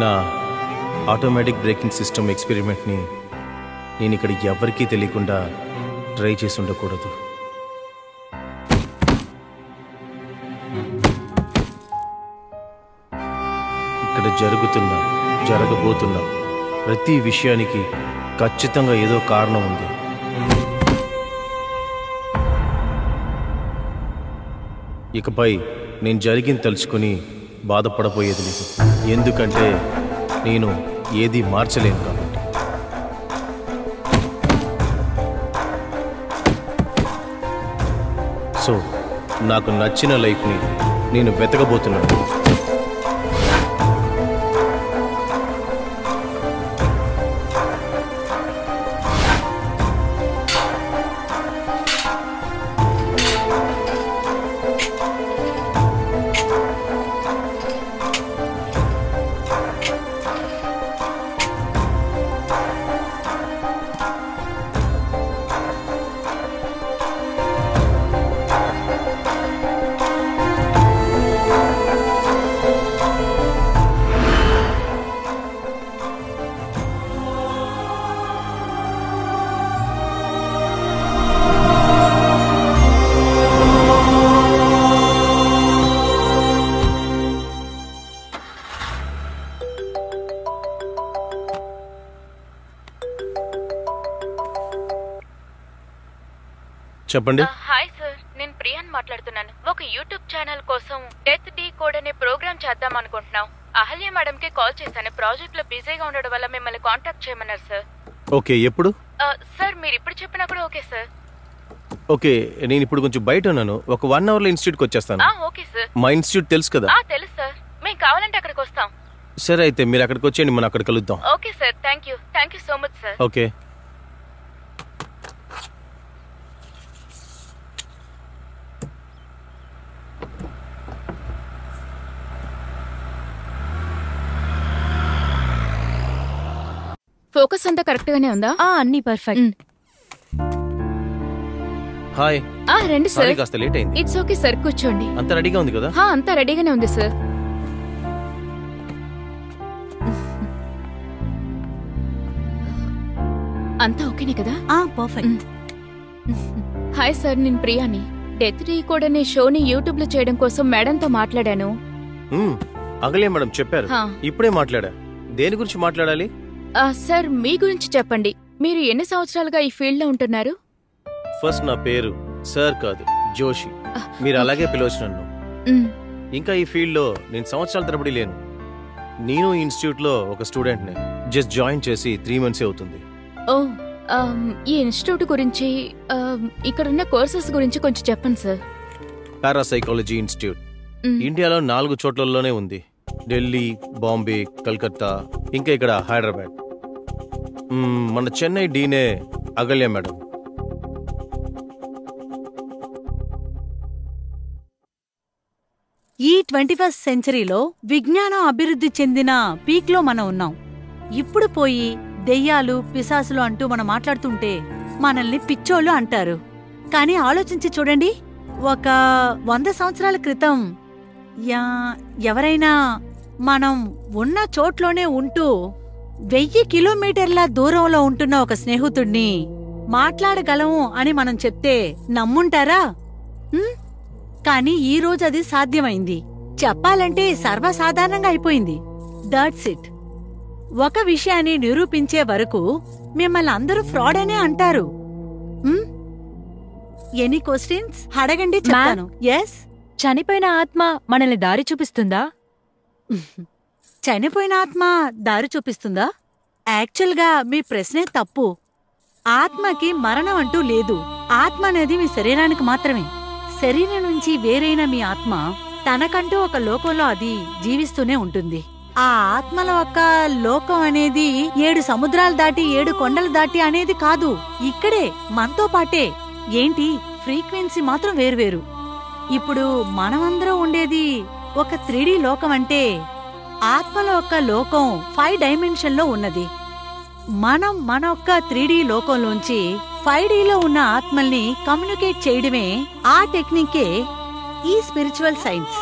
నా automatic braking system ఎక్స్పెరిమెంట్ని నేను ఇక్కడ ఎవరికీ తెలియకుండా ట్రై చేసి ఉండకూడదు. ఇక్కడ జరగబోతున్న ప్రతి విషయానికి ఖచ్చితంగా ఏదో కారణం ఉంది. ఇకపై నేను జరిగింది తలుచుకుని బాధపడబోయేది లేదు, ఎందుకంటే నేను ఏది మార్చలేను కాబట్టి. సో నాకు నచ్చిన లైఫ్ని నేను వెతకబోతున్నాను. చెప్పండి. హాయ్ సార్, నేను ప్రియాన్ మాట్లాడుతున్నాను. ఒక యూట్యూబ్ ఛానల్ కోసం డెత్ డీ కోడ్ అనే ప్రోగ్రామ్ చేద్దాం అనుకుంటున్నాం. అహల్య మేడం కి కాల్ చేశాను. ప్రాజెక్ట్ లో బిజీగా ఉండడం వల్ల మిమ్మల్ని కాంటాక్ట్ చేయమన్నారు సార్. ఓకే, ఎప్పుడు? సార్ మీరు ఇప్పుడు చెప్పినా కూడా ఓకే సార్. ఓకే, నేను ఇప్పుడు కొంచెం బయట ఉన్నాను. ఒక 1 hourలో ఇన్స్టిట్యూట్కి వచ్చేస్తాను. Okay sir. మా ఇన్స్టిట్యూట్ తెలుసు కదా? తెలుసు సార్. మేము కావాలంటే అక్కడికి వస్తాం. సరే, అయితే మీరు అక్కడికి వచ్చేయండి, మనం అక్కడ కలుద్దాం. Okay sir, thank you so much sir. Okay. Focus అంతా కరెక్ట్ గానే ఉందా? అన్ని పర్ఫెక్ట్. హాయ్. రండి సార్. కాస్త లేట్ అయింది. ఇట్స్ ఓకే సార్, కూర్చోండి. అంతా రెడీగా ఉంది కదా? అంతా రెడీగానే ఉంది సార్. అంతా ఓకేనే కదా? పర్ఫెక్ట్. హాయ్ సార్, నేను ప్రియాని. డెత్ డీ కోడ్ అనే షోని యూట్యూబ్ లో చేయడం కోసం మేడంతో మాట్లాడాను. అగలే మేడం చెప్పారు, ఇప్పుడే మాట్లాడా. దేని గురించి మాట్లాడాలి? సార్ మీ గురించి చెప్పండి. మీరు ఎన్ని సంవత్సరాలుగా ఈ ఫీల్డ్ లో ఉంటున్నారు? ఫస్ట్ నా పేరు సార్ కాదు, జోషి. మీరు అలాగే పిలవచ్చు నన్ను. ఇంకా ఈ ఫీల్డ్ లో నేను సంవత్సరాల తరబడి లేను. నేను ఇన్స్టిట్యూట్ లో ఒక స్టూడెంట్ ని. జస్ట్ జాయిన్ చేసి 3 months అవుతుంది. ఈ ఇన్స్టిట్యూట్ గురించి, ఇక్కడున్న కోర్సెస్ గురించి కొంచెం చెప్పండి సార్. పారాసైకాలజీ ఇన్స్టిట్యూట్ ఇండియాలో 4 చోట్లలోనే ఉంది. ఢిల్లీ, బాంబే, కలకత్తా, ఇంకా ఇక్కడ హైదరాబాద్. మన చెన్నై డీనే అగల్య మేడం. ఈ 21st సెంచరీలో విజ్ఞానం అభివృద్ధి చెందిన పీక్ లో మనం ఉన్నాం. ఇప్పుడు పోయి దెయ్యాలు, పిశాసులు అంటూ మనం మాట్లాడుతుంటే మనల్ని పిచ్చోళ్ళు అంటారు. కానీ ఆలోచించి చూడండి, ఒక 100 సంవత్సరాల క్రితం ఎవరైనా మనం ఉన్న చోట్లోనే ఉంటూ 1000 కిలోమీటర్ల దూరంలో ఉంటున్న ఒక స్నేహితుడిని మాట్లాడగలము అని మనం చెప్తే నమ్ముంటారా? కానీ ఈ రోజు అది సాధ్యమైంది. చెప్పాలంటే సర్వసాధారణంగా అయిపోయింది. That's it. ఒక విషయాన్ని నిరూపించే వరకు మిమ్మల్ని అందరూ ఫ్రాడ్ అనే అంటారు. ఎనీ క్వశ్చన్స్ అడగండి, చెప్తాను. ఎస్. చనిపోయిన ఆత్మ మనల్ని దారి చూపిస్తుందా? చనిపోయిన ఆత్మ దారి చూపిస్తుందా? యాక్చువల్గా మీ ప్రశ్నే తప్పు. ఆత్మకి మరణం అంటూ లేదు. ఆత్మ అనేది మీ శరీరానికి మాత్రమే. శరీరం నుంచి వేరైన మీ ఆత్మ తనకంటూ ఒక లోకంలో అది జీవిస్తూనే ఉంటుంది. ఆ ఆత్మల ఒక లోకం అనేది 7 సముద్రాలు దాటి 7 కొండలు దాటి అనేది కాదు, ఇక్కడే మనతో పాటే. ఏంటి, ఫ్రీక్వెన్సీ మాత్రం వేర్వేరు. ఇప్పుడు మనమందరం ఉండేది ఒక 3D లోకం అంటే ఆత్మల యొక్క లోకం 5 డైమెన్షన్లో ఉన్నది. మనం మన ఒక్క 3D లోకంలోంచి 5Dలో ఉన్న ఆత్మల్ని కమ్యూనికేట్ చేయడమే, ఆ టెక్నికే ఈ స్పిరిచువల్ సైన్స్.